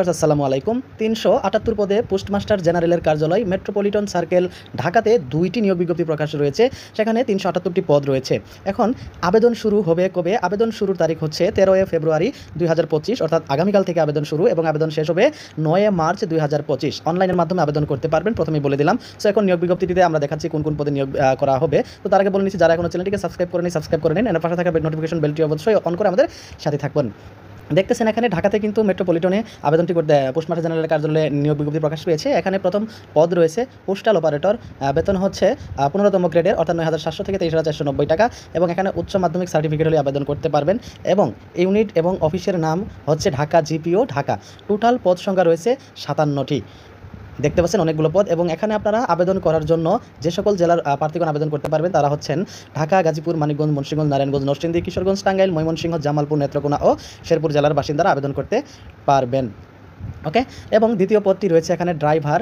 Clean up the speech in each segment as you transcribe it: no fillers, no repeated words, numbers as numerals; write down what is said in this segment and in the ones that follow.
আসসালামু আলাইকুম। ৩৭৮ পদে পোস্টমাস্টার জেনারেলের কার্যালয় মেট্রোপলিটন সার্কেল ঢাকাতে ২টি নিয়োগ বিজ্ঞপ্তি প্রকাশ রয়েছে। সেখানে ৩৭৮টি পদ রয়েছে। এখন আবেদন শুরু হবে কবে? আবেদন শুরুর তারিখ হচ্ছে ১৩ ফেব্রুয়ারি ২০২৫, অর্থাৎ আগামীকাল থেকে আবেদন শুরু এবং আবেদন শেষ হবে ৯ মার্চ ২০২৫। অনলাইনের মাধ্যমে আবেদন করতে পারবেন, প্রথমেই বলে দিলাম। সো এখন নিয়োগ বিজ্ঞপ্তিটিতে আমরা দেখাচ্ছি কোন কোন পদে নিয়োগ করা হবে। তো তার আগে বলে নিচ্ছি, যারা এখনো চ্যানেলটিকে সাবস্ক্রাইব করেনি সাবস্ক্রাইব করে নিন। এর পাশে থাকা নোটিফিকেশন বেলটি অবশ্যই অন করে আমাদের সাথে থাকবেন। দেখতেছেন এখানে ঢাকাতে কিন্তু মেট্রোপলিটনে আবেদনটি করতে পোস্টমাস্টার জেনারেলের কার্যালয়ে নিয়োগ বিজ্ঞপ্তি প্রকাশ পেয়েছে। এখানে প্রথম পদ রয়েছে পোস্টাল অপারেটর। বেতন হচ্ছে ১৫তম গ্রেডের, অর্থাৎ ৯,৭০০ থেকে ২৩,৪৯০ টাকা, এবং এখানে উচ্চ মাধ্যমিক সার্টিফিকেট হলে আবেদন করতে পারবেন। এবং ইউনিট এবং অফিসের নাম হচ্ছে ঢাকা জিপিও ঢাকা। টোটাল পদ সংখ্যা রয়েছে ৫৭টি। দেখতে পাচ্ছেন অনেকগুলো পদ। এবং এখানে আপনারা আবেদন করার জন্য যে সকল জেলার প্রার্থীগণ আবেদন করতে পারবেন তারা হচ্ছেন ঢাকা, গাজীপুর, মানিকগঞ্জ, মুন্সিগঞ্জ, নারায়ণগঞ্জ, নরসিংদী, কিশোরগঞ্জ, টাঙ্গাইল, ময়মনসিংহ, জামালপুর, নেত্রকোনা ও শেরপুর জেলার বাসিন্দারা আবেদন করতে পারবেন। ওকে। এবং দ্বিতীয় পদটি রয়েছে এখানে ড্রাইভার,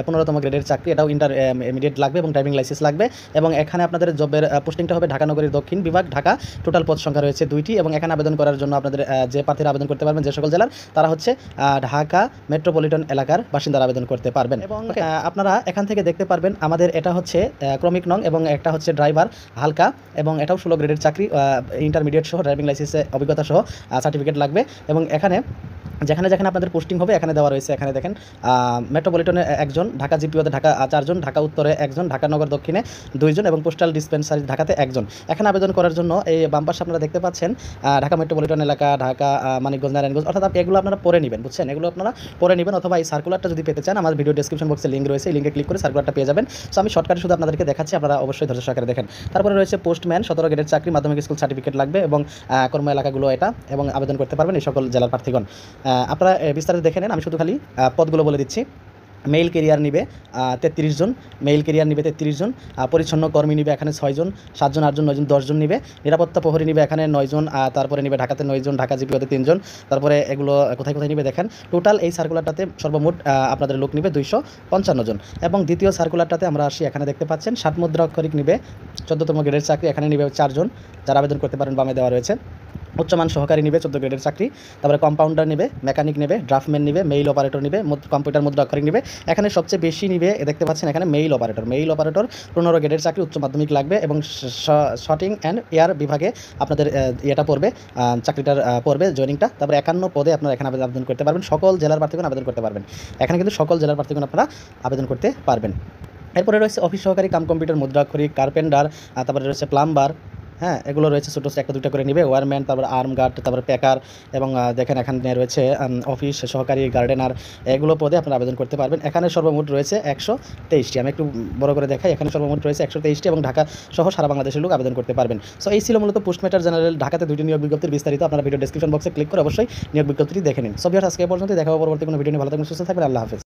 15তম গ্রেডের চাকরি। এটাও ইন্টারমিডিয়েট লাগবে এবং ড্রাইভিং লাইসেন্স লাগবে। এবং এখানে আপনাদের জবের পোস্টিংটা হবে ঢাকা নগরীর দক্ষিণ বিভাগ, ঢাকা। টোটাল পদ সংখ্যা রয়েছে 2টি। এবং এখানে আবেদন করার জন্য আপনাদের যে প্রার্থীরা আবেদন করতে পারবেন যে সকল জেলার, তারা হচ্ছে ঢাকা মেট্রোপলিটন এলাকার বাসিন্দারা আবেদন করতে পারবেন। এবং আপনারা এখান থেকে দেখতে পারবেন আমাদের এটা হচ্ছে ক্রমিক নং, এবং একটা হচ্ছে ড্রাইভার হালকা, এবং এটাও 16 গ্রেডের চাকরি। ইন্টারমিডিয়েট সহ ড্রাইভিং লাইসেন্সে অভিজ্ঞতা সহ সার্টিফিকেট লাগবে। এবং এখানে যেখানে যেখানে আপনাদের পোস্টিং হবে এখানে দেওয়া রয়েছে। এখানে দেখেন মেট্রোপলিটনে একজন, ঢাকা জিপিওতে ঢাকা 4 জন, ঢাকা উত্তরে একজন, ঢাকা নগর দক্ষিণে 2 জন, এবং পোস্টাল ডিসপেন্সারি ঢাকাতে 1 জন। এখানে আবেদন করার জন্য এই বাম পাশে আপনারা দেখতে পাচ্ছেন ঢাকা মেট্রোপলিটন এলাকা, ঢাকা, মানিকগঞ্জ, নারায়ণগঞ্জ, অর্থাৎ এগুলো আপনারা পরে নেবেন, বুঝছেন? এগুলো আপনারা পরে নেবেন, অথবা এই সার্কুলারটা যদি পেতে চান আমার ভিডিও ডেসক্রিপশন বক্সে লিঙ্ক রয়েছে, এই লিঙ্কে ক্লিক করে সার্কুলারটা পেয়ে যাবেন। সো আমি শর্টকাটে শুধু আপনাদেরকে দেখাচ্ছি, আপনারা অবশ্যই ধৈর্য সহকারে দেখেন। তারপরে রয়েছে পোস্টম্যান, 17 গ্রেডের চাকরি, মাধ্যমিক স্কুল সার্টিফিকেট লাগবে, এবং কর্ম এলাকাগুলো এটা, এবং আবেদন করতে পারবেন এই সকল জেলার প্রার্থীগণ। আপনারা বিস্তারিত দেখে নেন, আমি শুধু খালি পদগুলো বলে দিচ্ছি। মেইল কেরিয়ার নিবে 33 জন, মেইল কেরিয়ার নিবে 33 জন। পরিচ্ছন্ন কর্মী নিবে এখানে 6 জন, 7 জন, 8 জন, 9 জন, 10 জন নিবে। নিরাপত্তা প্রহরী নিবে এখানে 9 জন। তারপরে নিবে ঢাকাতে 9 জন, ঢাকা জিপিওতে 3 জন। তারপরে এগুলো কোথায় কোথায় নিবে দেখেন। টোটাল এই সার্কুলারটাতে সর্বমোট আপনাদের লোক নিবে 255 জন। এবং দ্বিতীয় সার্কুলারটাতে আমরা আসি, এখানে দেখতে পাচ্ছেন 7 মুদ্রা অক্ষরিক নিবে 14তম গ্রেডের চাকরি। এখানে নিবে 4 জন, যারা আবেদন করতে পারেন, বামে দেওয়া রয়েছে। উচ্চমান সহকারী নিবে 14 গ্রেডের চাকরি। তারপরে কম্পাউন্ডার নিবে, মেকানিক নিবে, ড্রাফটম্যান নিবে, মেইল অপারেটর নিবে, কম্পিউটার মুদ্রা অক্ষরিক নিবে। এখানে সবচেয়ে বেশি নিবে দেখতে পাচ্ছেন এখানে মেইল অপারেটর। মেইল অপারেটর 15 গ্রেডের চাকরি, উচ্চ মাধ্যমিক লাগবে, এবং শটিং অ্যান্ড এয়ার বিভাগে আপনাদের এটা পড়বে, চাকরিটার পড়বে জয়েনিংটা। তারপরে 51 পদে আপনারা এখানে আবেদন করতে পারবেন। সকল জেলার প্রার্থীগণ আবেদন করতে পারবেন। এখানে কিন্তু সকল জেলার প্রার্থীগণ আপনারা আবেদন করতে পারবেন। এরপরে রয়েছে অফিস সহকারী কাম কম্পিউটার মুদ্রা অক্ষরিক, কার্পেন্টার, তারপরে রয়েছে প্লাম্বার। হ্যাঁ, এগুলো রয়েছে ছোটো ছোটো 1-2টা করে নিবে। ওয়ারম্যান, তারপর আর্ম গার্ড, তারপর প্যাকার, এবং দেখেন এখানে রয়েছে অফিস সহকারী, গার্ডেনার, এগুলো পদে আপনারা আবেদন করতে পারবেন। এখানে সর্বমোট রয়েছে 123টি। আমি একটু বড় করে দেখাই, এখানে সর্বমোট রয়েছে 123টি, এবং ঢাকা সহ সারা বাংলাদেশের লোক আবেদন করতে পারবেন। সো এই ছিল মূলত পোস্টমাস্টার জেনারেল ঢাকাতে 2টি নিয়োগ বিজ্ঞপ্তির বিস্তারিত। আপনারা ভিডিও ডেসক্রিপশন বক্সে ক্লিক করে অবশ্যই নিয়োগ বিজ্ঞপ্তিটি দেখে নিন। সো ভিউয়ার্স, আজকে এই পর্যন্ত, দেখা হবে পরবর্তী কোনো ভিডিও নিয়ে। ভালো থাকবেন, সুস্থ থাকবেন, আল্লাহ হাফেজ।